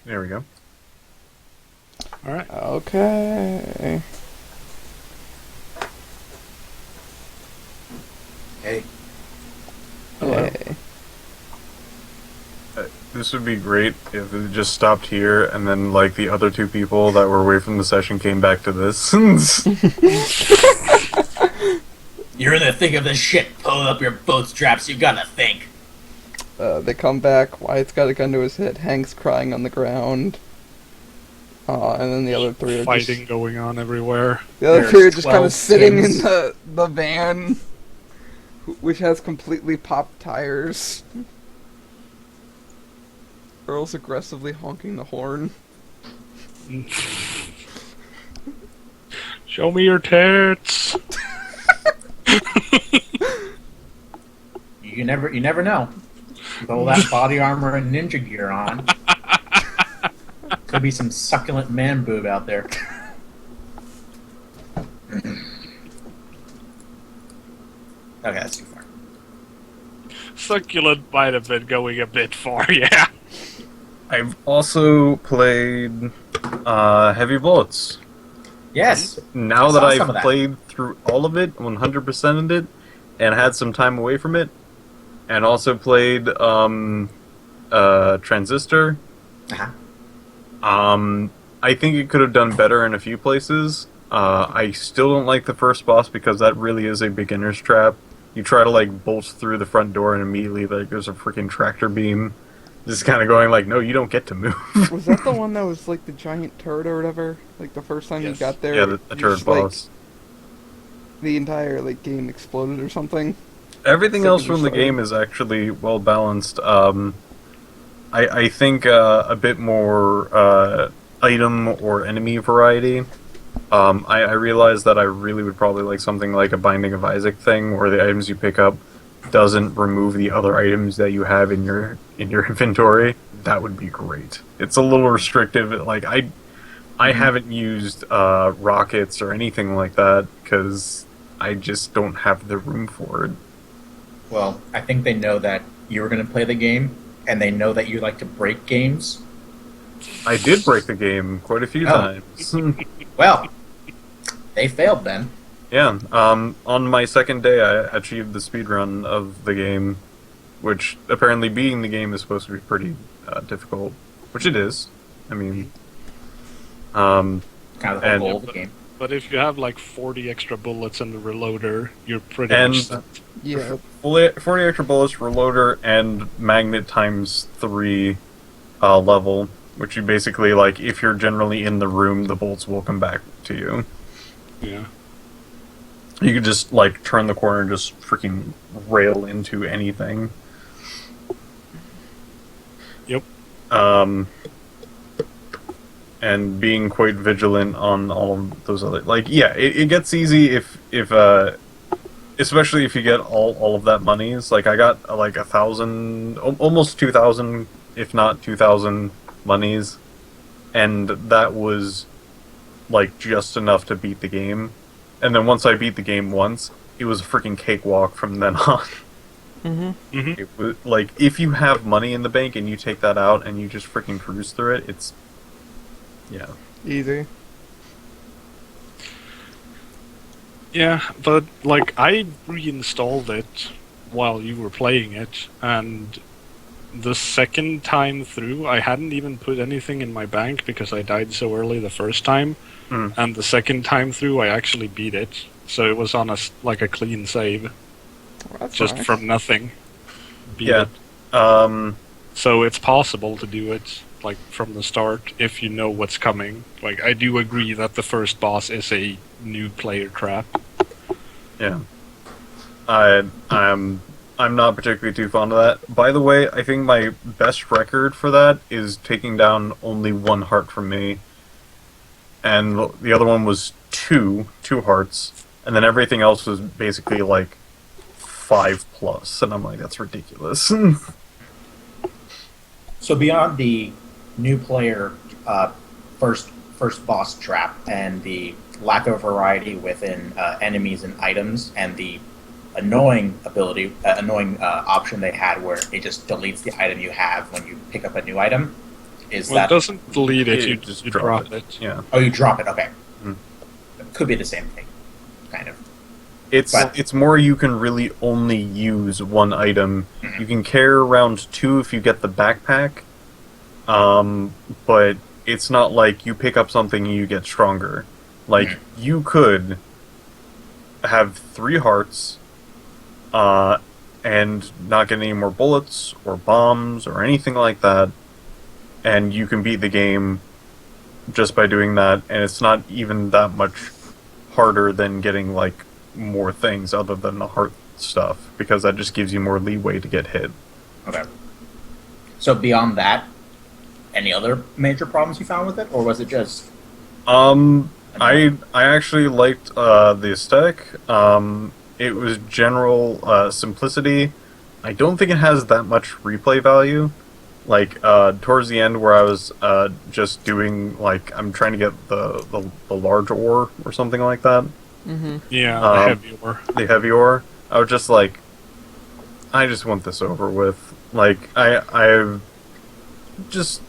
There we go. All right. Okay. Hey, Hello. Hey. This would be great if it just stopped here, and then like the other two people that were away from the session came back to this. you're in the thick of this shit. Pull up your bootstraps. You gotta think. They come back. Wyatt's got a gun to his head. Hank's crying on the ground. And then the other three are Fighting just... going on everywhere. The other There's three are just kind 12 of sitting in Tims. the van, which has completely popped tires. Earl's aggressively honking the horn. Show me your tits. You never know. With all that body armor and ninja gear on, could be some succulent man boob out there. Okay, that's too far. Succulent might have been going a bit far, yeah. I've also played Heavy Bullets. Yes. Now I that saw some I've of that. played through all of it, 100%ed it, and had some time away from it, and also played Transistor. Uh-huh. I think it could have done better in a few places. I still don't like the first boss because that really is a beginner's trap. You try to like bolt through the front door and immediately like there's a freaking tractor beam, just kind of going like, no, you don't get to move. Was that the one that was like the giant turret or whatever? Like the first time you Yes. got there, Yeah, the you turret just, like, boss. the entire like game exploded or something. Everything else from the Second game is actually well balanced. I think a bit more item or enemy variety. I realized that I really would probably like something like a Binding of Isaac thing, where the items you pick up doesn't remove the other items that you have in your inventory. That would be great. It's a little restrictive. Like I haven't used rockets or anything like that because I just don't have the room for it. Well, I think they know that you were going to play the game, and they know that you like to break games. I did break the game quite a few Oh. times. Well, they failed then. Yeah, on my second day, I achieved the speedrun of the game, which apparently beating the game is supposed to be pretty difficult, which it is. I mean, Kind of the whole And- goal of the game. But if you have like 40 extra bullets in the reloader, you're pretty And- much set. Yeah. 40 extra bullets, reloader, and magnet times 3 level, which you basically, like, if you're generally in the room, the bolts will come back to you. Yeah. You could just, like, turn the corner and just freaking rail into anything. Yep. And being quite vigilant on all of those other, like, yeah, it gets easy if especially if you get all of that monies. Like I got like 1,000, almost 2,000, if not 2,000 monies, and that was like just enough to beat the game. And then once I beat the game once, it was a freaking cakewalk from then on. Mm-hmm. It was, like, if you have money in the bank and you take that out and you just freaking cruise through it, it's, yeah. Easy. Yeah, but like I reinstalled it while you were playing it, and the second time through, I hadn't even put anything in my bank because I died so early the first time, Mm. and the second time through, I actually beat it. So it was on like a clean save, Well, that's just nice. from nothing. Beat Yeah. it. So it's possible to do it like from the start if you know what's coming. Like I do agree that the first boss is a new player trap. Yeah. I'm not particularly too fond of that. By the way, I think my best record for that is taking down only one heart from me. And the other one was two hearts. And then everything else was basically like 5+. And I'm like, that's ridiculous. So beyond the new player first boss trap and the lack of variety within enemies and items and the annoying option they had where it just deletes the item you have when you pick up a new item, Is Well, it that? doesn't delete it, You you just you drop drop it. it. Yeah. Oh, you drop it. Okay. Mhm. It could be the same thing, kind of. It's But- it's more you can really only use one item. Mhm. You can carry around two if you get the backpack, but it's not like you pick up something and you get stronger. Like you could have 3 hearts, and not get any more bullets or bombs or anything like that, and you can beat the game just by doing that. And it's not even that much harder than getting like more things other than the heart stuff, because that just gives you more leeway to get hit. Okay. So beyond that, any other major problems you found with it, or was it just? I actually liked the aesthetic. It was general simplicity. I don't think it has that much replay value. Like towards the end, where I was just doing like I'm trying to get the large ore or something like that, Mm-hmm. Yeah, Um, the heavy ore. the heavy ore. I was just like, I just want this over with. Like I just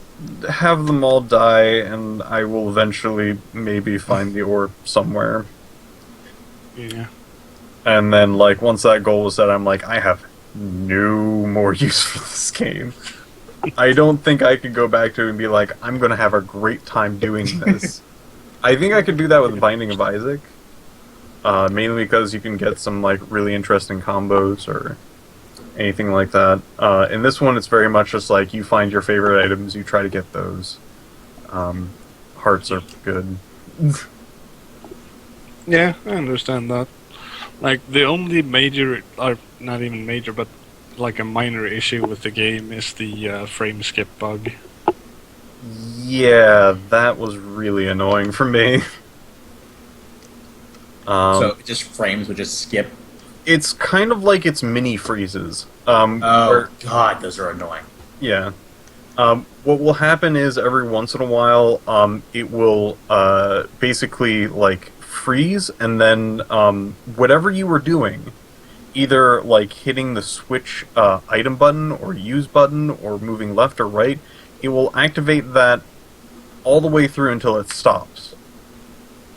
have them all die, and I will eventually maybe find the ore somewhere. Yeah. And then, like, once that goal was set, I'm like, I have no more use for this game. I don't think I could go back to it and be like, I'm going to have a great time doing this. I think I could do that with Binding of Isaac, mainly because you can get some, like, really interesting combos or anything like that. In this one, it's very much just like, you find your favorite items, you try to get those. Hearts are good. Yeah, I understand that. Like, the only major, or not even major, but like a minor issue with the game is the frame skip bug. Yeah, that was really annoying for me. So just frames would just skip. It's kind of like it's mini freezes. Oh where- God, those are annoying. yeah. What will happen is every once in a while, it will basically like freeze, and then whatever you were doing, either like hitting the switch item button or use button or moving left or right, it will activate that all the way through until it stops.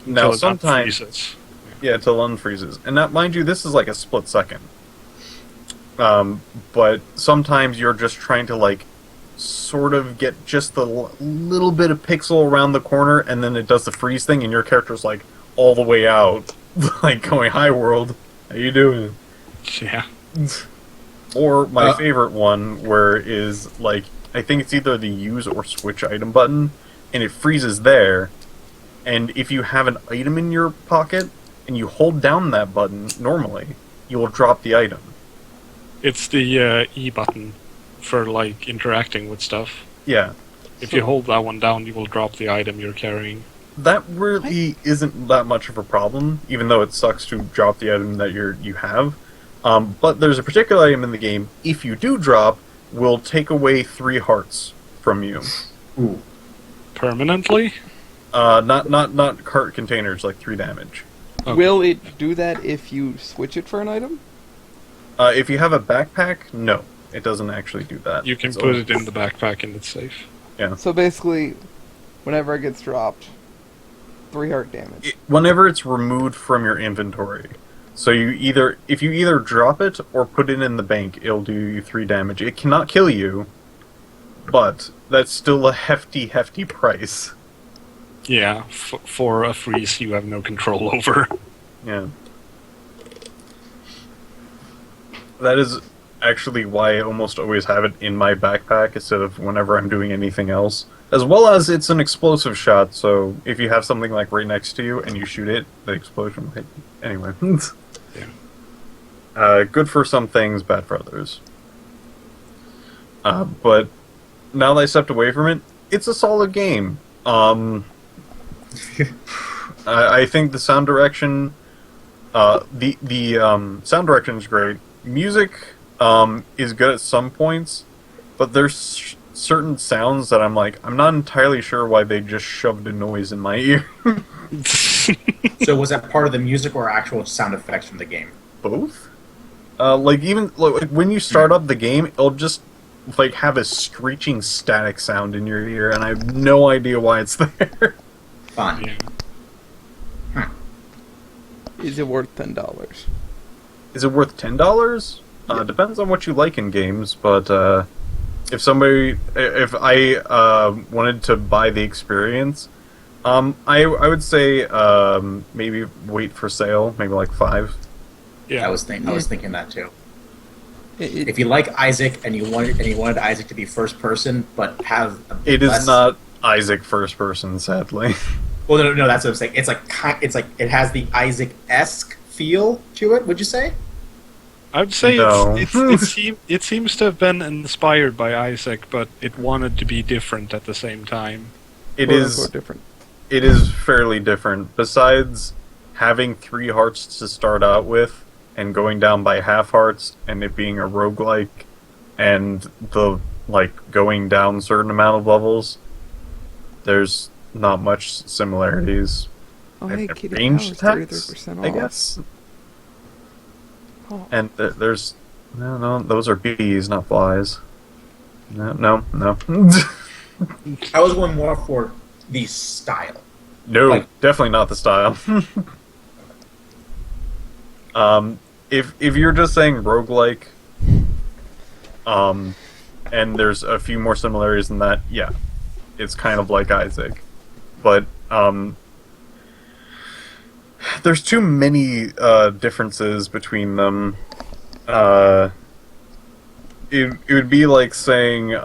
Now Until it sometimes, unfreezes. yeah, until it unfreezes, and that, mind you, this is like a split second. But sometimes you're just trying to like sort of get just the little bit of pixel around the corner, and then it does the freeze thing, and your character's like all the way out, like going, "Hi world, how you doing?" Yeah. Or my Uh. favorite one, where is like I think it's either the use or switch item button, and it freezes there. And if you have an item in your pocket and you hold down that button normally, you will drop the item. It's the E button for like interacting with stuff. Yeah, If you hold that one down, you will drop the item you're carrying. that really isn't that much of a problem, even though it sucks to drop the item that you have. But there's a particular item in the game, if you do drop, will take away 3 hearts from you. Ooh. Permanently? Not cart containers, like 3 damage. Okay. Will it do that if you switch it for an item? If you have a backpack, no, it doesn't actually do that. You can It's put only- it in the backpack and it's safe. Yeah. So basically, whenever it gets dropped, 3 heart damage. Whenever it's removed from your inventory. So if you either drop it or put it in the bank, it'll do you 3 damage. It cannot kill you, but that's still a hefty price. Yeah, for a freeze you have no control over. Yeah. That is actually why I almost always have it in my backpack instead of whenever I'm doing anything else. As well as it's an explosive shot, so if you have something like right next to you and you shoot it, the explosion will hit you. Anyway. Yeah. Good for some things, bad for others. But now that I stepped away from it, it's a solid game. I think the sound direction, the sound direction is great. Music is good at some points, but there's certain sounds that I'm like, I'm not entirely sure why they just shoved a noise in my ear. So was that part of the music or actual sound effects from the game? Both. Like even like when you start up the game, it'll just like have a screeching static sound in your ear, and I have no idea why it's there. Fun. Yeah. Is it worth $10? Is it worth $10? Depends on what you like in games, but if I wanted to buy the experience, I would say maybe wait for sale, maybe like 5. Yeah. I was thinking that too. It, If you like Isaac and you wanted Isaac to be first person, but have a bit It is less, not Isaac first person, sadly. Well, no, that's what I'm saying. It's like it has the Isaac-esque feel to it. Would you say? I'd say No. it seems to have been inspired by Isaac, but it wanted to be different at the same time. It quote, is. unquote, different. It is fairly different. Besides having 3 hearts to start out with, and going down by half hearts, and it being a roguelike, and the going down certain amount of levels, there's not much similarities. Oh, hey, Kitty Ranged Power's attacks, 33% off. I guess. Oh, And there's no, those are bees, not flies. No. I was going more for the style. No, Like- definitely not the style. If you're just saying roguelike, and there's a few more similarities than that, yeah, it's kind of like Isaac, but there's too many differences between them. It would be like saying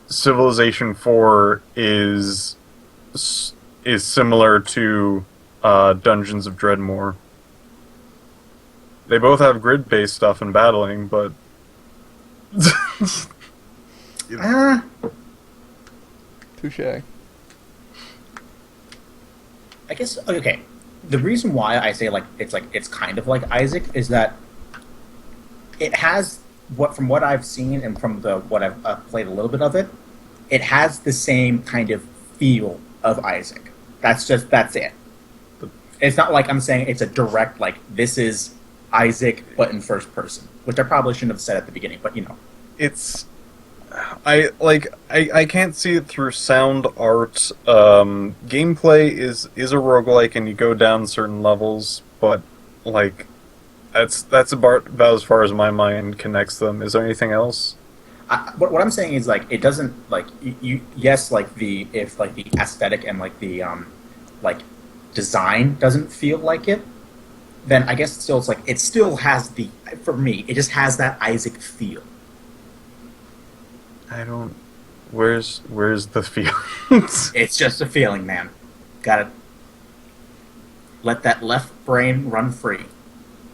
Civilization 4 is similar to Dungeons of Dreadmore. They both have grid-based stuff and battling, but touche. I guess okay. The reason why I say it's kind of like Isaac is that it has from what I've seen and from what I've played a little bit of it, it has the same kind of feel of Isaac. That's it. It's not like I'm saying it's a direct this is Isaac but in first person, which I probably shouldn't have said at the beginning, but it's I can't see it through sound art. Gameplay is a roguelike and you go down certain levels, but that's about as far as my mind connects them. Is there anything else? What I'm saying is it doesn't yes the aesthetic and the design doesn't feel like it, then I guess it still has for me it just has that Isaac feel. I don't. Where's the feel? It's just a feeling, man. Gotta let that left brain run free.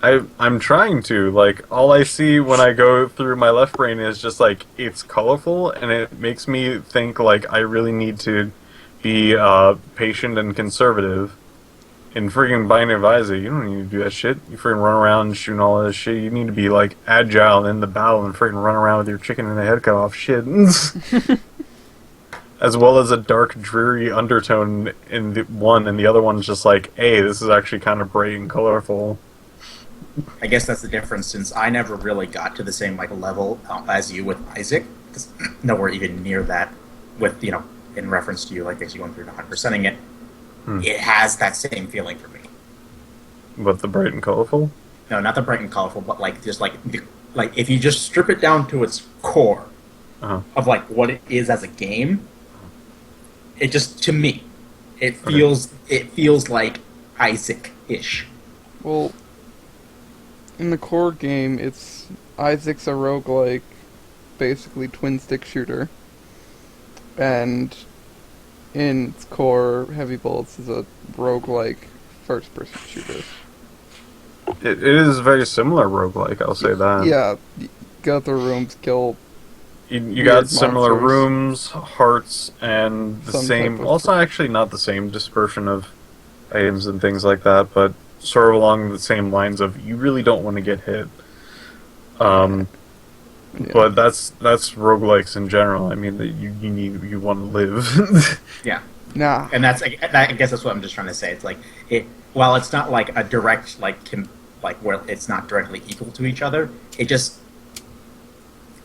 I'm trying to. All I see when I go through my left brain is just it's colorful, and it makes me think I really need to be patient and conservative. In freaking Binding of Isaac, you don't need to do that shit. You freaking run around shooting all that shit. You need to be agile in the battle and freaking run around with your chicken and the head cut off shit. As well as a dark, dreary undertone in the one, and the other one's just hey, this is actually kind of bright and colorful. I guess that's the difference, since I never really got to the same level as you with Isaac. 'Cause nowhere even near that. With in reference to you, actually going through 100%ing it, it has that same feeling for me. But the bright and colorful? No, not the bright and colorful, but just if you just strip it down to its core of what it is as a game, it just to me, it feels like Isaac-ish. Well, in the core game, Isaac's a roguelike, basically twin-stick shooter. And in its core, Heavy Bullets is a roguelike first-person shooter. It is a very similar roguelike, I'll say that. Yeah, you go through rooms, kill... You got similar monsters. rooms, hearts, and the Some same... type of- Also, actually not the same dispersion of items and things like that, but sort of along the same lines of you really don't want to get hit. Yeah. But that's roguelikes in general. I mean, you want to live. Yeah. Nah. And I guess that's what I'm just trying to say. It's while it's not a direct like where it's not directly equal to each other. It just,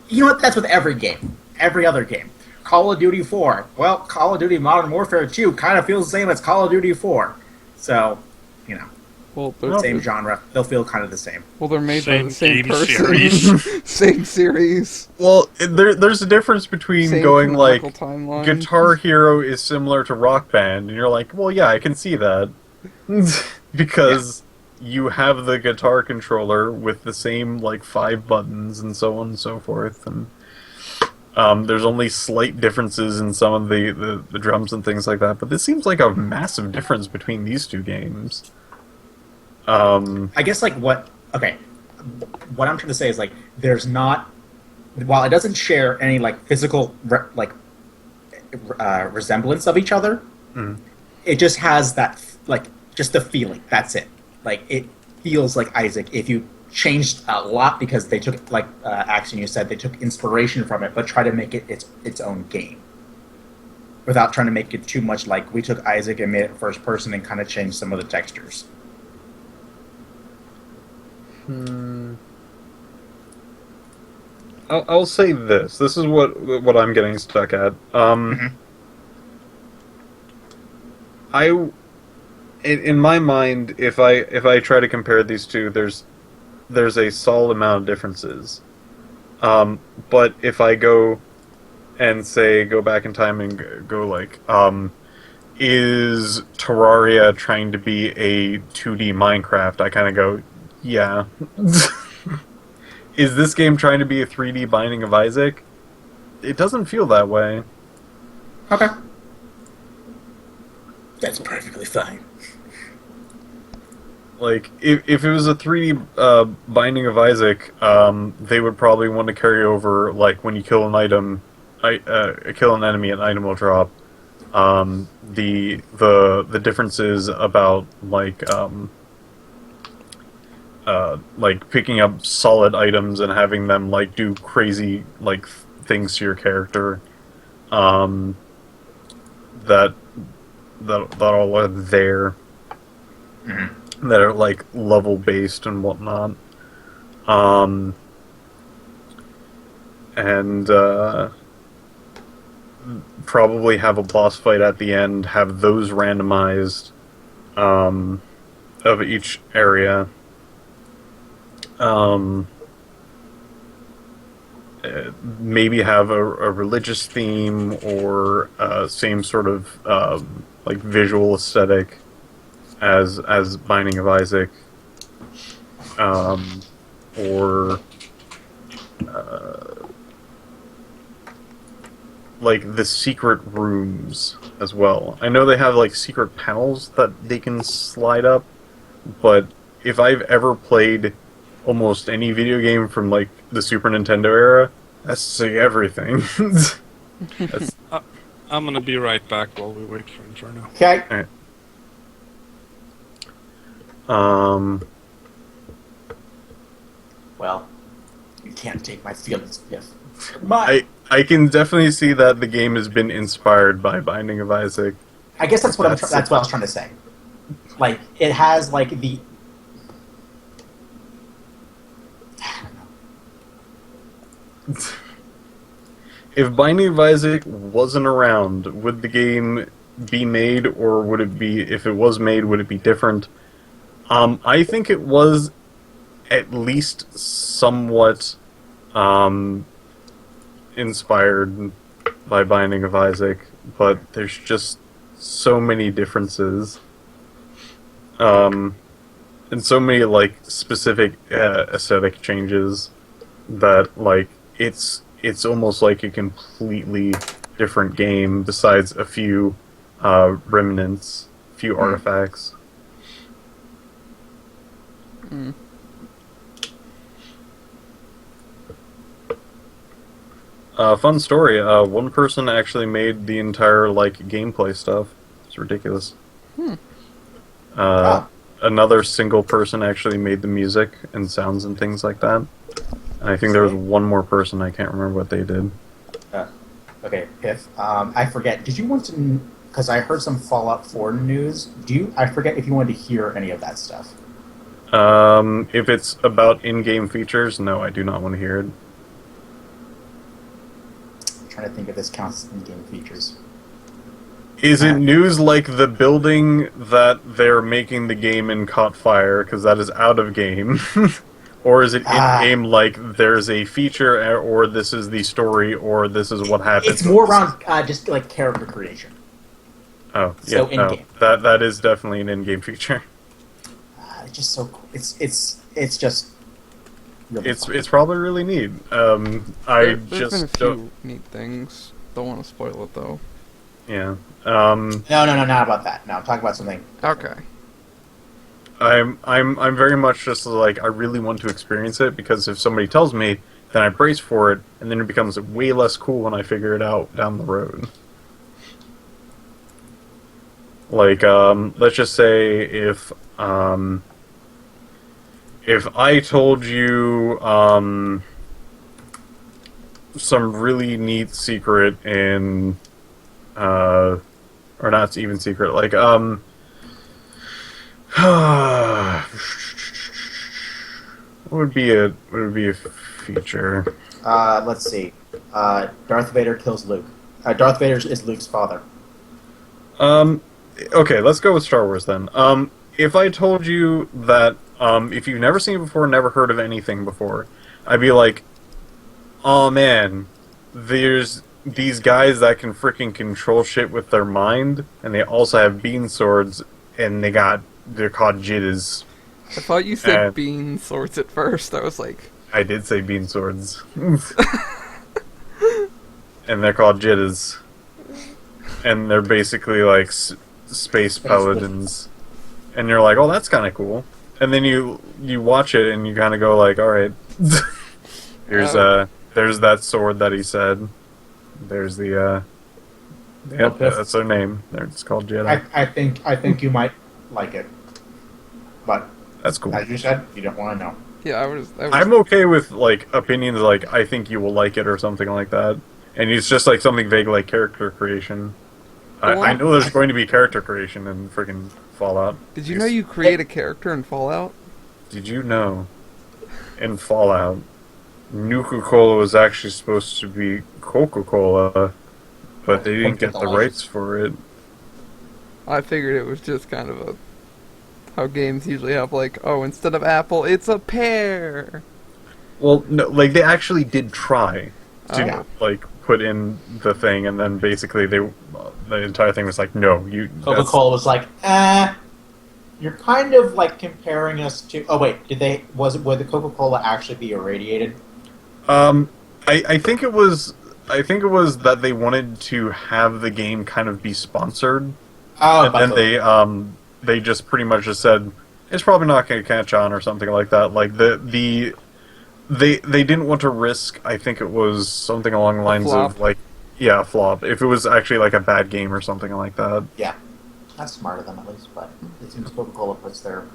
you know what? That's with every game, every other game. Call of Duty 4. Well, Call of Duty Modern Warfare 2 kind of feels the same as Call of Duty 4. So, you know, Well, same genre. They'll feel kind of the same. Well, they're made by Same the same game person. series. Same series. Well, there's a difference between Same going like canonical timeline. Guitar Hero is similar to Rock Band, and you're like, well, yeah, I can see that because you have the guitar controller with the same like 5 buttons and so on and so forth, and there's only slight differences in some of the drums and things like that. But this seems like a massive difference between these two games. I guess like what I'm trying to say is like there's not, while it doesn't share any like physical resemblance of each other, it just has that like just the feeling. That's it. Like it feels like Isaac. If you changed a lot because they took like Action, you said they took inspiration from it, but try to make it its own game without trying to make it too much like we took Isaac and made it first person and kind of changed some of the textures. I'll say this. This is what I'm getting stuck at. In my mind, if I try to compare these two, there's a solid amount of differences. But if I go and say go back in time and go like, is Terraria trying to be a 2D Minecraft? I kind of go, yeah. Is this game trying to be a 3D Binding of Isaac? It doesn't feel that way. Okay. That's perfectly fine. Like, if it was a 3D Binding of Isaac, they would probably want to carry over, like, when you kill an item, kill an enemy, an item will drop. The differences about, like picking up solid items and having them like do crazy like things to your character, that all are there, that are like level based and whatnot, and probably have a boss fight at the end, have those randomized of each area. Maybe have a religious theme or same sort of like visual aesthetic as Binding of Isaac, or like the secret rooms as well. I know they have like secret panels that they can slide up, but if I've ever played almost any video game from like the Super Nintendo era, that's to say everything. That's, I'm gonna be right back while we wait for Inferno. Okay. right. Well, you can't take my feelings, Biff. But I can definitely see that the game has been inspired by Binding of Isaac. I guess that's what that's what I was trying to say. Like it has like the. If Binding of Isaac wasn't around, would the game be made, or would it be, if it was made, would it be different? I think it was at least somewhat inspired by Binding of Isaac, but there's just so many differences. And so many, like, specific aesthetic changes that, like, it's almost like a completely different game besides a few remnants, a few artifacts. Fun story, one person actually made the entire, like, gameplay stuff. It's ridiculous. Another single person actually made the music and sounds and things like that. And I think there was one more person, I can't remember what they did. Okay, Piff. I forget. Did you want to? Because I heard some Fallout 4 news. I forget if you wanted to hear any of that stuff. If it's about in-game features, no, I do not want to hear it. I'm trying to think if this counts as in-game features. Is it news like the building that they're making the game in caught fire, because that is out of game? Or is it in-game like there's a feature, or this is the story, or this is what happened? It's more around just like character creation. Oh, So yeah, no, in-game. that is definitely an in-game feature. It's just so cool. It's just really It's fun. it's probably really neat. There's been a Just few don't, neat things. Don't want to spoil it though. yeah. No, not about that. No, I'm talking about something. Okay. I'm very much just like I really want to experience it because if somebody tells me, then I brace for it, and then it becomes way less cool when I figure it out down the road. Like, let's just say if I told you some really neat secret in or not even secret, like what would be a feature? Let's see. Darth Vader kills Luke. Darth Vader is Luke's father. Okay, let's go with Star Wars then. If I told you that if you've never seen it before, never heard of anything before, I'd be like, oh man, there's these guys that can freaking control shit with their mind, and they also have beam swords, and they're called jittas. I thought you said And- bean swords at first. I was like, I did say beam swords. And they're called jittas. And they're basically like space paladins. And you're like, oh, that's kind of cool. And then you watch it and you kind of go like, all right. There's that sword that he said. There's the yep, that's their name. They're just called Jedi. I think you might like it, but That's cool. as you said, you don't want to know. yeah, I was I'm okay with like opinions like I think you will like it or something like that. And it's just like something vague like character creation. I know there's going to be character creation in freaking Fallout. Did you know you create a character in Fallout? Did you know in Fallout, Nuka-Cola was actually supposed to be Coca-Cola, but they didn't get the rights for it. I figured it was just kind of a how games usually have like, oh, instead of apple, it's a pear. Well, no, like they actually did try to Oh. like put in the the and then basically the entire thing was like, no, you. Coca-Cola was like, you're kind of like comparing us to. Oh wait, would the Coca-Cola actually be irradiated? I think it was. I think it was that they wanted to have the game kind of be sponsored, Oh, and then they just pretty much just said it's probably not going to catch on or something like that. Like they didn't want to risk. I think it was something along the lines of like, yeah, a flop. If it was actually like a bad game or something like that. Yeah, that's smarter than at least. But it seems Coca-Cola puts their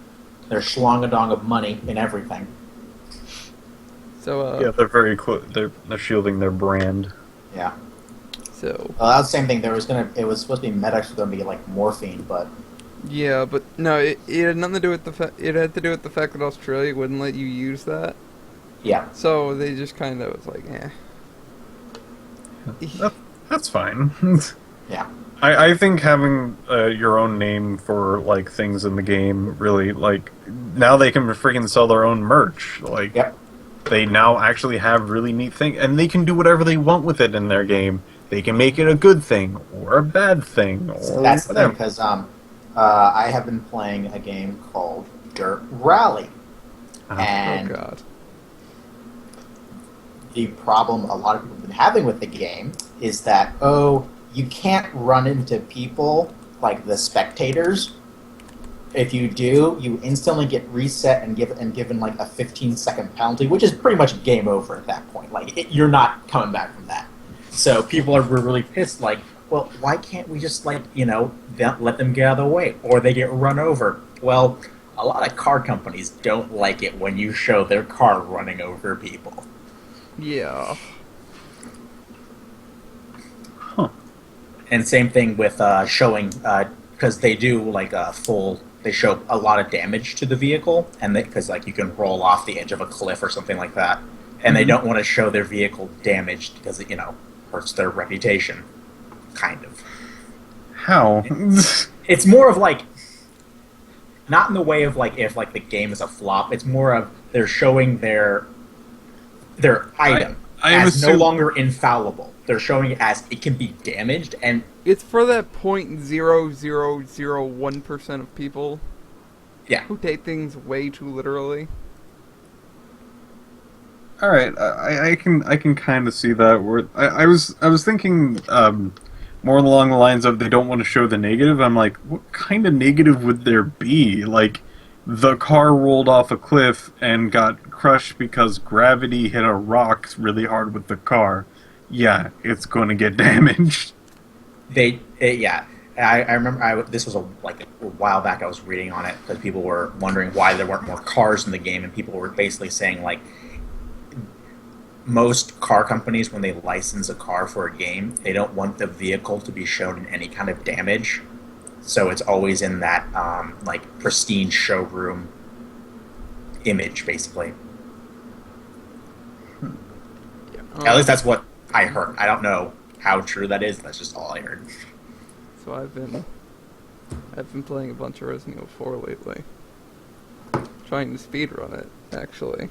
schlongadong of money in everything. So Yeah, they're very they're shielding their brand. Yeah. so Well, that's the same thing. It was supposed to be medics were going to be like morphine, but yeah, but no, it had nothing to do with it had to do with the fact that Australia wouldn't let you use that. yeah. So they just kind of was like, eh. That's fine. Yeah. I think having your own name for like things in the game really like now they can freaking sell their own merch. Like Yep. they now actually have really neat things, and they can do whatever they want with it in their game. They can make it a good thing or a bad thing. Or So that's the thing, whatever. because I have been playing a game called Dirt Rally, and Oh god. the problem a lot of people have been having with the game is that you can't run into people like the spectators. If you do, you instantly get reset and given like a 15-second penalty, which is pretty much game over at that point. Like you're not coming back from that. So people were really pissed. Like, well, why can't we just let them get out of the way, or they get run over? Well, a lot of car companies don't like it when you show their car running over people. Yeah. And same thing with showing, because they do like full they show a lot of damage to the vehicle, and because like you can roll off the edge of a cliff or something like that, and they don't want to show their vehicle damaged because it hurts their reputation, kind of. How? It's more of like, not in the way of like if like the game is a flop. It's more of they're showing their item I am as no longer infallible. They're showing it as it can be damaged, and It's for that 0.0001% of people yeah, who take things way too literally. All right, I can kind of see that. Where I was thinking more along the lines of they don't want to show the negative. I'm like, what kind of negative would there be? Like, the car rolled off a cliff and got crushed because gravity hit a rock really hard with the car. Yeah, it's going to get damaged. yeah. I remember this was a while back. I was reading on it because people were wondering why there weren't more cars in the game, and people were basically saying like most car companies, when they license a car for a game, they don't want the vehicle to be shown in any kind of damage, so it's always in that like pristine showroom image, basically. At least that's what I heard. I don't know how true that is. That's just all I heard. So I've been playing a bunch of Resident Evil 4 lately, trying to speedrun it actually,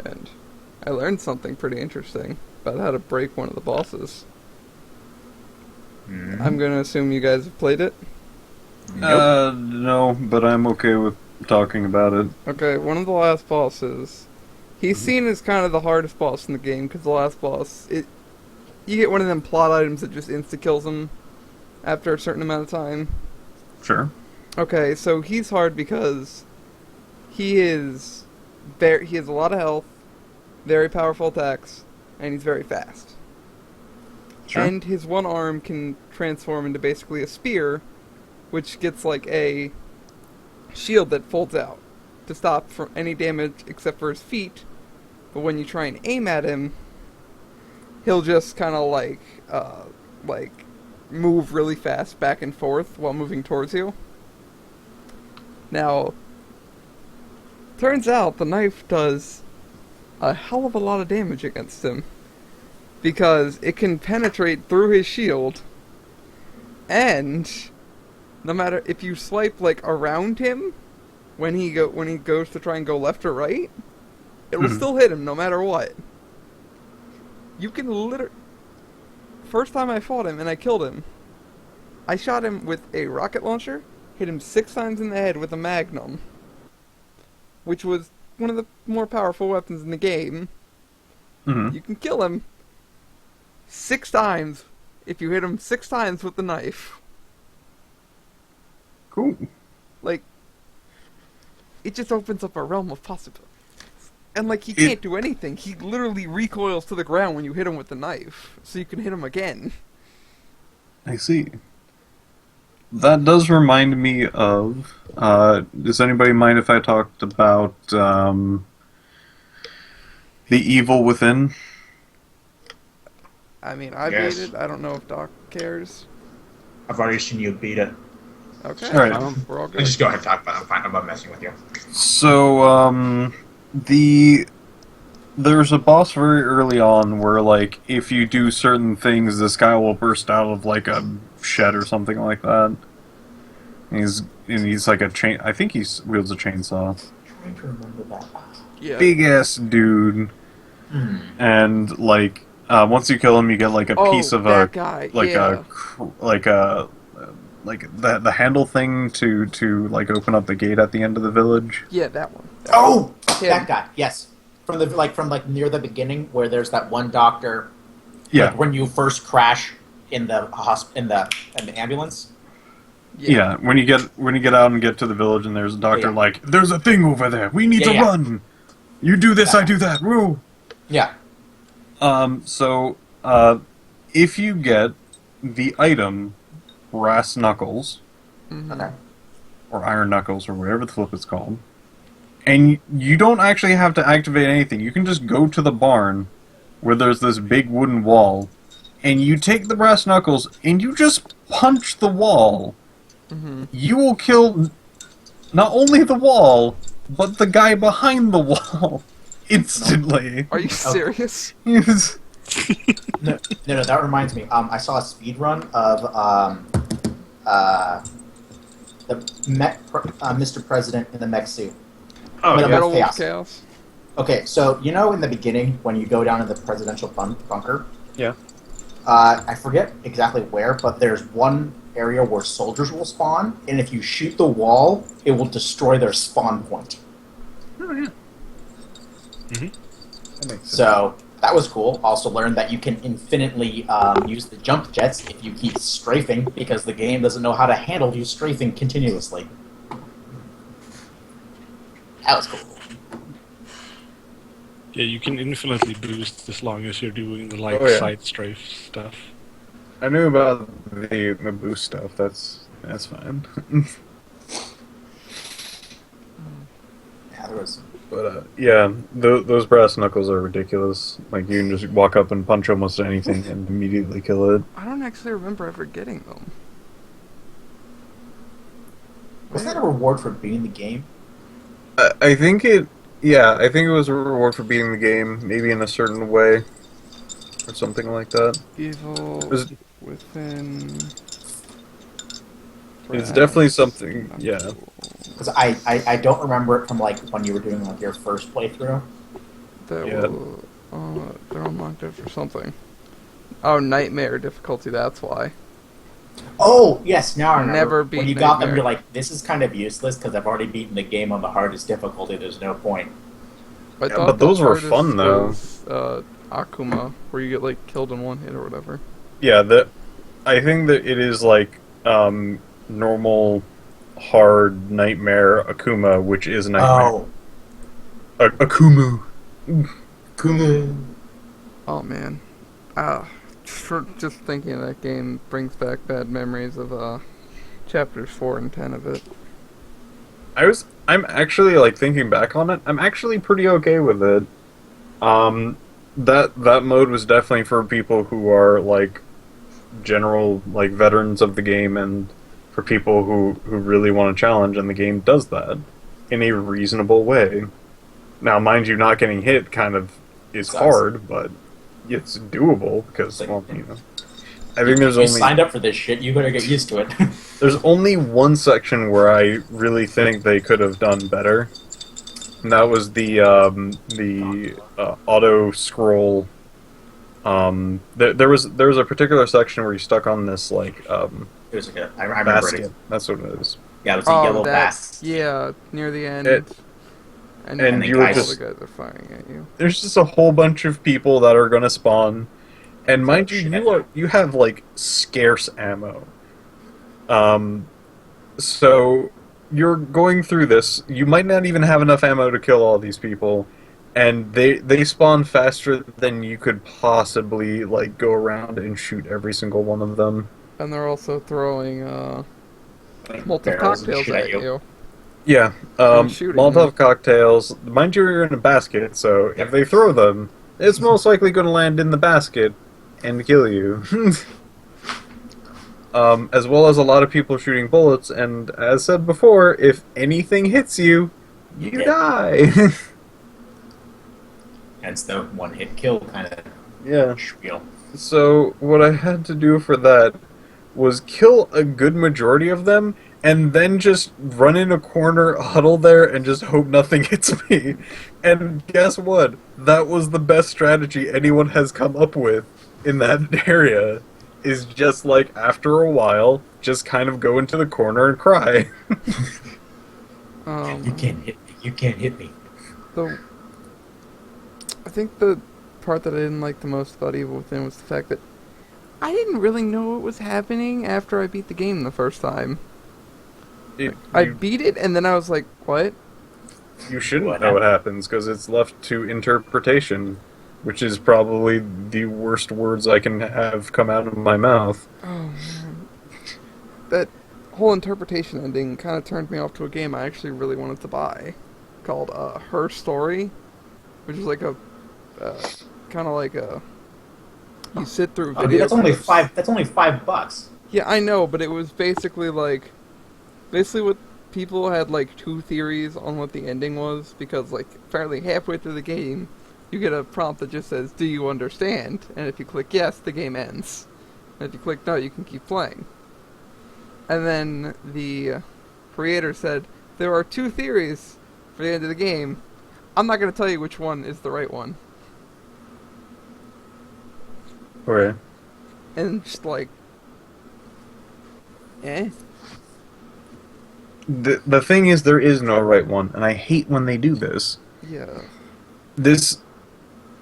and I learned something pretty interesting about how to break one of the bosses. Mm-hmm. I'm gonna assume you guys have played it. Nope. No, but I'm okay with talking about it. Okay, one of the last bosses, he's seen as kind of the hardest boss in the game, because the last boss, you get one of them plot items that just insta-kills him after a certain amount of time. Sure. Okay, so he's hard because he has a lot of health, very powerful attacks, and he's very fast. Sure. And his one arm can transform into basically a spear, which gets like a shield that folds out to stop from any damage except for his feet. But when you try and aim at him, he'll just kind of like move really fast back and forth while moving towards you. Now, turns out the knife does a hell of a lot of damage against him, because it can penetrate through his shield, and no matter if you swipe like around him when he goes to try and go left or right, it will still hit him no matter what. You can literally... First time I fought him and I killed him, I shot him with a rocket launcher, hit him 6 times in the head with a magnum, which was one of the more powerful weapons in the game. Mm-hmm. You can kill him 6 times if you hit him 6 times with the knife. Cool. Like, it just opens up a realm of possibilities. And like, he can't do anything. He literally recoils to the ground when you hit him with the knife, so you can hit him again. I see. That does remind me of... does anybody mind if I talked about The Evil Within? I mean, I Yes. beat it. I don't know if Doc cares. I've already seen you beat it. Okay, Alright. we're all good. Just go ahead and talk about it. I'm fine. I'm not messing with you. So, there's a boss very early on where, like, if you do certain things, this guy will burst out of, like, a shed or something like that. And he's like a chain... I think he wields a chainsaw. I'm trying to remember that. Yeah. Big-ass dude. And, like, once you kill him, you get, like, a piece of that guy. Yeah. the handle thing to like open up the gate at the end of the village. Yeah, that one. Oh, Him. that guy. Yes, from near the beginning where there's that one doctor. Yeah, Like when you first crash in the in the ambulance. yeah. When you get out and get to the village, and there's a doctor Yeah. like, "There's a thing over there. We need to Yeah. run. You do this, I do that. Woo." Yeah. So if you get the item Brass Knuckles, Okay. or Iron Knuckles, or whatever the flip it's called, and you don't actually have to activate anything. You can just go to the barn where there's this big wooden wall, and you take the Brass Knuckles, and you just punch the wall, you will kill not only the wall, but the guy behind the wall instantly. Are you serious? Yes. No, that reminds me. I saw a speed run of Mr. President in the mech suit. Oh, Metal yeah. Metal Wolf Chaos. Chaos. Okay, so you know in the beginning when you go down in the presidential bunker, Yeah. I forget exactly where, but there's one area where soldiers will spawn, and if you shoot the wall, it will destroy their spawn point. Oh, yeah. Mhm. That makes sense. So that was cool. Also learned that you can infinitely use the jump jets if you keep strafing, because the game doesn't know how to handle you strafing continuously. That was cool. Yeah, you can infinitely boost as long as you're doing the like Oh, yeah. side strafe stuff. I knew about the boost stuff. That's fine. Yeah, there was. But yeah, those brass knuckles are ridiculous. Like you can just walk up and punch almost anything and immediately kill it. I don't actually remember ever getting them. Wasn't that a reward for beating the game? I think it. Yeah, I think it was a reward for beating the game, maybe in a certain way, or something like that. Evil Was- within. It's definitely something. Yeah. Because I don't remember it from like when you were doing like your first playthrough. That Yeah. will, they're unlocked it for something. Oh, Nightmare difficulty, that's why. Oh yes, now I remember. Never beat when you got them, Nightmare. you're like, this is kind of useless because I've already beaten the game on the hardest difficulty. There's no point. I Yeah, thought but those the were hardest fun, though. was, Akuma, where you get like killed in one hit or whatever. Yeah, I think that it is like normal, hard nightmare Akuma, which is nightmare. Oh, Akumu. Kumu. Oh man, just thinking of that game brings back bad memories of chapters 4 and 10 of it. I'm actually like thinking back on it. I'm actually pretty okay with it. That mode was definitely for people who are like general like veterans of the game, and for people who really want to challenge, and the game does that in a reasonable way. Now, mind you, not getting hit kind of is Sucks. hard, but it's doable because, well, you know, I think there's You only signed up for this shit. You better get used to it. there's only one section where I really think they could have done better, and that was the auto scroll. There was a particular section where you stuck on this like It was like I remember basket. it. That's what it is. Yeah, it was a yellow bass. Yeah, near the end. And then you were all just- the guys are firing at you. There's just a whole bunch of people that are gonna spawn, and mind you, you have like scarce ammo. So you're going through this. You might not even have enough ammo to kill all these people, and they spawn faster than you could possibly like go around and shoot every single one of them. And they're also throwing Molotov Barrels and cocktails shit at you. Yeah, shooting Molotov them. cocktails. Mind you, you're in a basket, so if they throw them, it's most likely going to land in the basket and kill you. As well as a lot of people shooting bullets, and as said before, if anything hits you, you Yeah. die. Hence the one hit kill kind of Yeah. spiel. So what I had to do for that was kill a good majority of them, and then just run in a corner, huddle there, and just hope nothing hits me. And guess what? That was the best strategy anyone has come up with in that area. Is just like after a while, just kind of go into the corner and cry. You can't hit me. You can't hit me. I think the part that I didn't like the most about Evil Within was the fact that I didn't really know what was happening after I beat the game the first time. I beat it, and then I was like, what? You shouldn't What know what happens because it's left to interpretation, which is probably the worst words I can have come out of my mouth. Oh, man. That whole interpretation ending kind of turned me off to a game I actually really wanted to buy called Her Story, which is like a kind of like a you sit through Oh, video dude, that's only clips. $5. That's only $5. Yeah, I know, but it was basically like Basically, what people had like two theories on what the ending was, because like apparently halfway through the game, you get a prompt that just says, "Do you understand?" And if you click yes, the game ends. And if you click no, you can keep playing. And then the creator said, "There are two theories for the end of the game. I'm not going to tell you which one is the right one." Right. And just like, eh? The thing is, there is no right one, and I hate when they do this. Yeah. This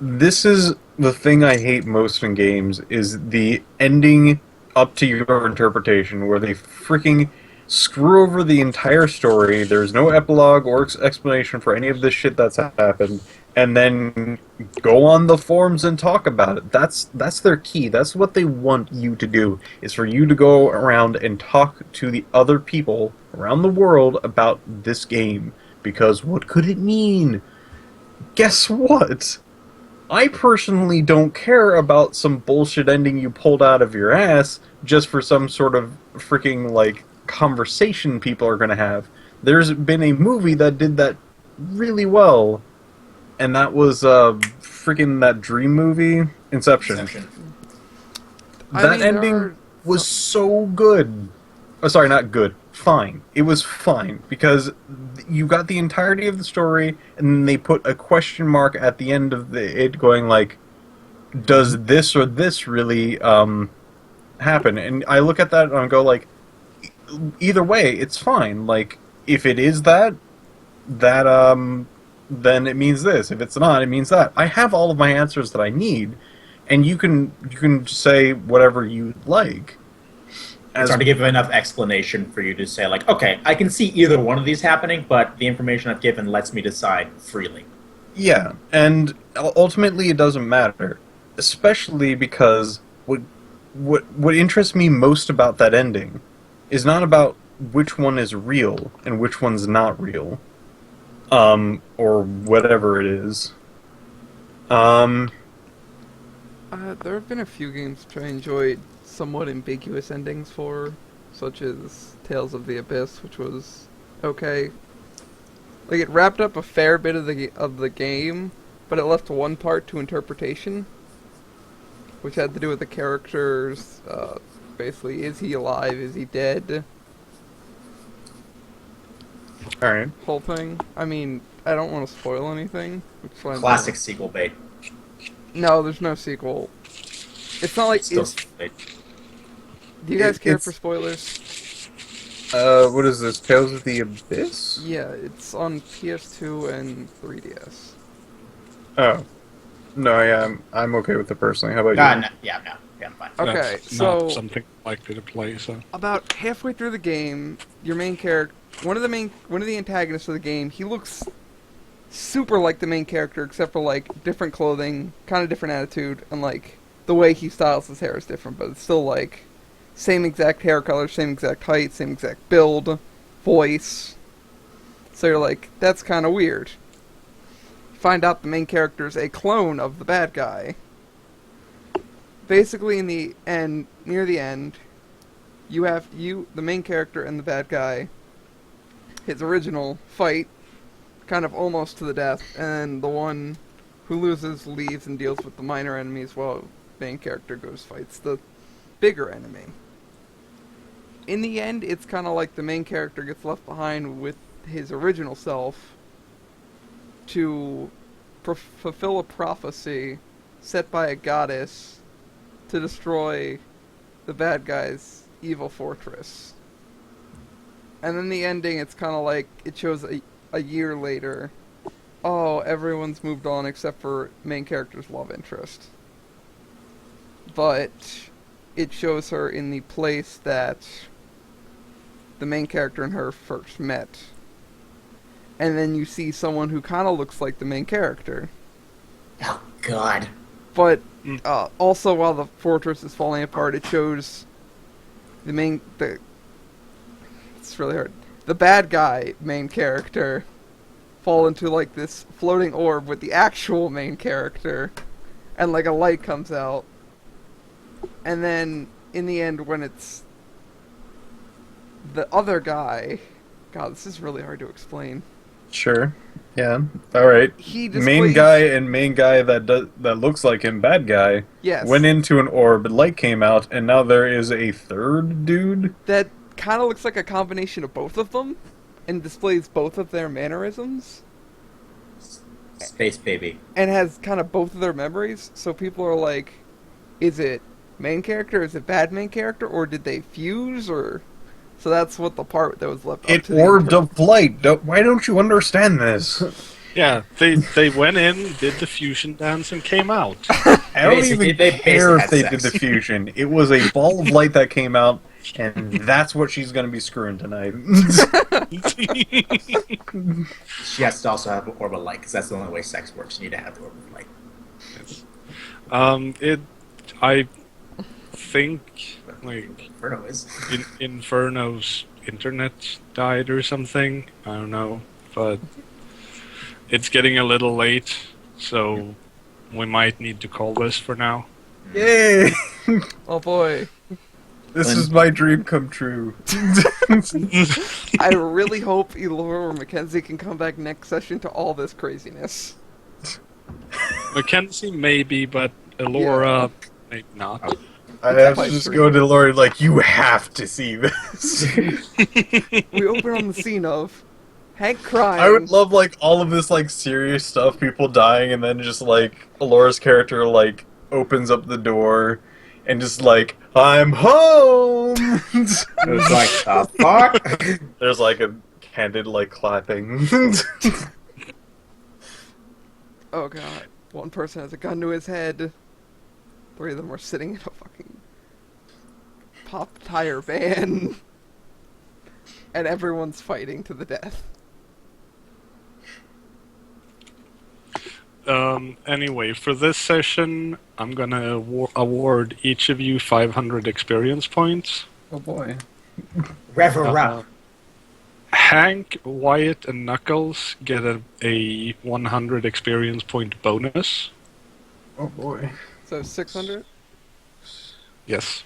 this is the thing I hate most in games is the ending up to your interpretation, where they freaking screw over the entire story. There's no epilogue or explanation for any of this shit that's happened, and then go on the forums and talk about it. That's their key. That's what they want you to do, is for you to go around and talk to the other people around the world about this game. Because what could it mean? Guess what? I personally don't care about some bullshit ending you pulled out of your ass just for some sort of freaking, like, conversation people are gonna have. There's been a movie that did that really well, and that was, freaking that dream movie, Inception. I That mean, there ending are was so good. Oh, sorry, not good. Fine. It was fine because you got the entirety of the story, and then they put a question mark at the end of it, going like, "Does this or this really happen?" And I look at that and I go like, either way, it's fine. Like, if it is that, then it means this. If it's not, it means that. I have all of my answers that I need, and you can say whatever you like. It's hard to give enough explanation for you to say, like, okay, I can see either one of these happening, but the information I've given lets me decide freely. Yeah, and ultimately it doesn't matter, especially because what interests me most about that ending is not about which one is real and which one's not real, or whatever it is. there have been a few games which I enjoyed somewhat ambiguous endings for, such as Tales of the Abyss, which was okay. Like, it wrapped up a fair bit of the game, but it left one part to interpretation, which had to do with the characters. Basically, is he alive? Is he dead? All right. Whole thing. I mean, I don't want to spoil anything. Which is why Classic sequel bait. No, there's no sequel. It's not like Still it's. sequel bait. Do you guys care it's- for spoilers? What is this? Tales of the Abyss? Yeah, it's on PS2 and 3DS. Oh, no, yeah, I'm okay with it personally. How about you? No, yeah, I'm fine. Okay, That's so not something likely to play. So about halfway through the game, your main character, one of the antagonists of the game, he looks super like the main character, except for like different clothing, kind of different attitude, and like the way he styles his hair is different, but it's still like same exact hair color, same exact height, same exact build, voice. So you're like, that's kind of weird. Find out the main character is a clone of the bad guy. Basically, in the end, near the end, you have the main character and the bad guy, his original fight, kind of almost to the death, and the one who loses leaves and deals with the minor enemies while the main character goes fights the bigger enemy. In the end, it's kind of like the main character gets left behind with his original self to fulfill a prophecy set by a goddess to destroy the bad guy's evil fortress. And then the ending, it's kind of like, it shows a year later, oh, everyone's moved on except for main character's love interest. But it shows her in the place that the main character and her first met. And then you see someone who kind of looks like the main character. Oh, God. But also, while the fortress is falling apart, it shows it's really hard. The bad guy main character fall into like this floating orb with the actual main character, and like a light comes out. And then in the end, when it's the other guy. God, this is really hard to explain. Sure. Yeah. All right. He Main displays. guy and main guy that looks like him, bad guy, Yes. went into an orb, light came out, and now there is a third dude. That kind of looks like a combination of both of them, and displays both of their mannerisms, Space baby. and has kind of both of their memories. So people are like, is it main character? Is it bad main character? Or did they fuse? Or so that's what the part that was left. Up It to the orbed internet. of light. Why don't you understand this? Yeah, they went in, did the fusion dance, and came out. I don't Basically, even they care if basically they had did sex. the fusion. It was a ball of light that came out, and that's what she's going to be screwing tonight. She has to also have orb of light, because that's the only way sex works. You need to have the orb of light. I think like Inferno is. Inferno's internet died or something. I don't know, but it's getting a little late, so we might need to call this for now. Yay! Oh boy. This is my dream come true. I really hope Elora or Mackenzie can come back next session to all this craziness. Mackenzie maybe, but Elora maybe not. I have to quite just true. go to Lori like, you have to see this. We open on the scene of Hank crying. I would love like all of this like serious stuff, people dying, and then just like Alora's character like opens up the door and just like, I'm home. It was like, the fuck? There's like a candid like clapping. Oh god. One person has a gun to his head. 3 of them are sitting in a fucking pop tire van. And everyone's fighting to the death. Anyway, for this session, I'm gonna award each of you 500 experience points. Oh boy. Rev. Hank, Wyatt, and Knuckles get a 100 experience point bonus. Oh boy. So 600? Yes.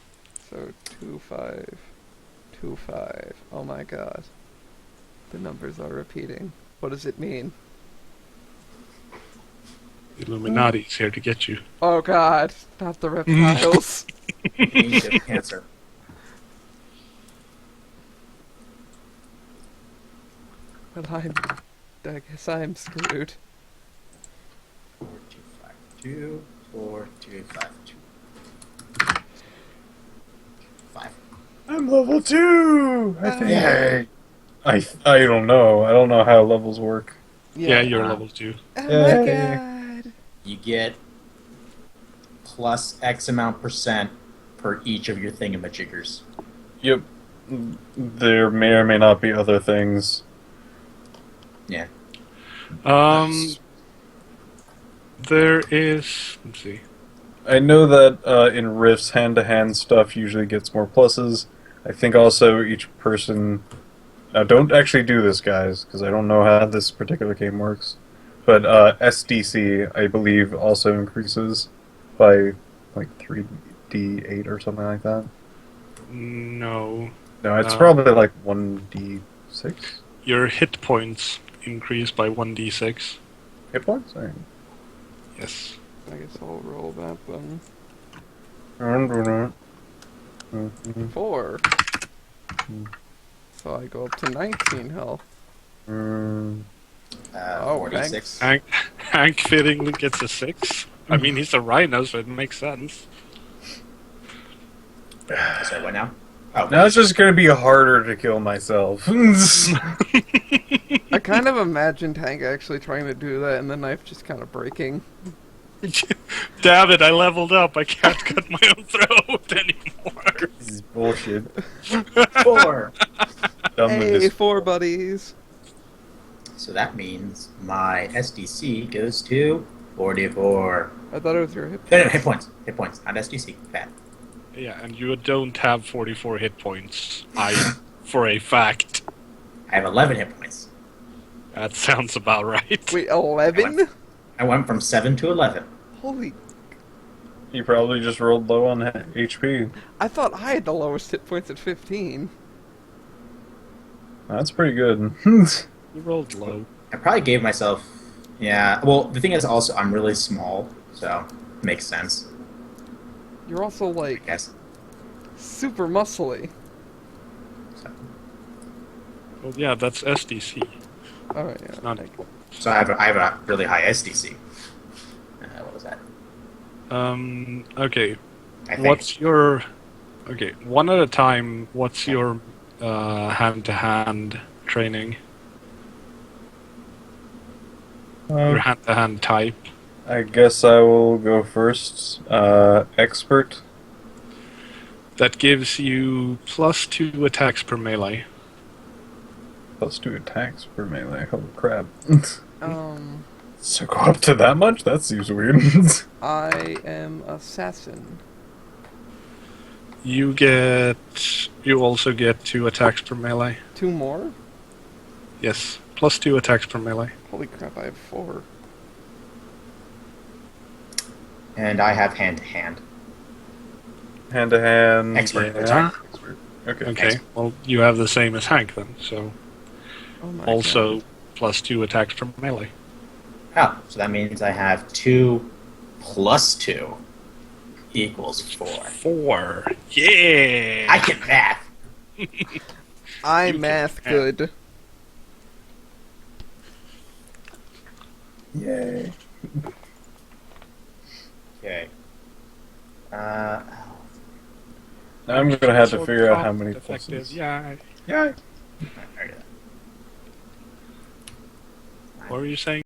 So 25. 25. Oh my god. The numbers are repeating. What does it mean? Illuminati's here to get you. Oh god. Not the reptiles. Cancer. Well, I guess I'm screwed. 4252, 4252. 5. I'm level 2! I think. Yeah. I don't know. I don't know how levels work. Yeah, you're level 2. Oh my Yay. god. You get plus X amount percent per each of your thingamajiggers. Yep. There may or may not be other things. Yeah. There is. Let's see. I know that in Rifts, hand-to-hand stuff usually gets more pluses. I think also each person... Now, don't actually do this, guys, because I don't know how this particular game works. But SDC, I believe, also increases by, like, 3d8 or something like that. No. No, it's No. probably like 1d6 Your hit points increase by 1d6. hit points? Alright. Yes. I guess I'll roll that then. Mhm. 4. So I go up to 19 health. Mm. Oh, 46. Hank fittingly gets a 6. I mean, he's a rhino, so it makes sense. Sorry, what now? Oh, Now it's just gonna be harder to kill myself. I kind of imagined Hank actually trying to do that and the knife just kind of breaking. Damn it, I leveled up. I can't cut my own throat anymore. This is bullshit. 4. Done with Hey, this. 4 buddies. So that means my SDC goes to 44. I thought it was your hip. No, hit points. Hit points. Not SDC. Bad. Yeah, and you don't have 44 hit points. For a fact. I have 11 hit points. That sounds about right. Wait, 11? I went from 7 to 11. Holy... You probably just rolled low on HP. I thought I had the lowest hit points at 15. That's pretty good. You rolled low. I probably gave myself. Yeah. Well, the thing is also I'm really small, so makes sense. You're also I like guess. super muscly. So, Well, yeah, that's SDC. Oh yeah. Not. so I have a really high SDC. What was that? Okay. I think. What's your? Okay, one at a time. What's your hand-to-hand training? Your hand-to-hand type. I guess I will go first. Expert. That gives you +2 attacks per melee. +2 attacks per melee. Holy crap. Um, So go up to that much? That seems weird. I am assassin. You also get 2 attacks per melee. 2 more? Yes, +2 attacks per melee. Holy crap! I have 4. And I have hand to hand. Hand to hand. Expert. Yeah. Sorry. Expert. Okay. Okay, well, you have the same as Hank then, so Oh my also god. +2 attacks per melee. Oh, so that means I have 2 plus 2 equals 4. 4. Yeah! I can math. I You can math have- good. Yay. Okay. Now I'm gonna have to figure out how many effective. pluses. Yeah. Yeah. What were you saying?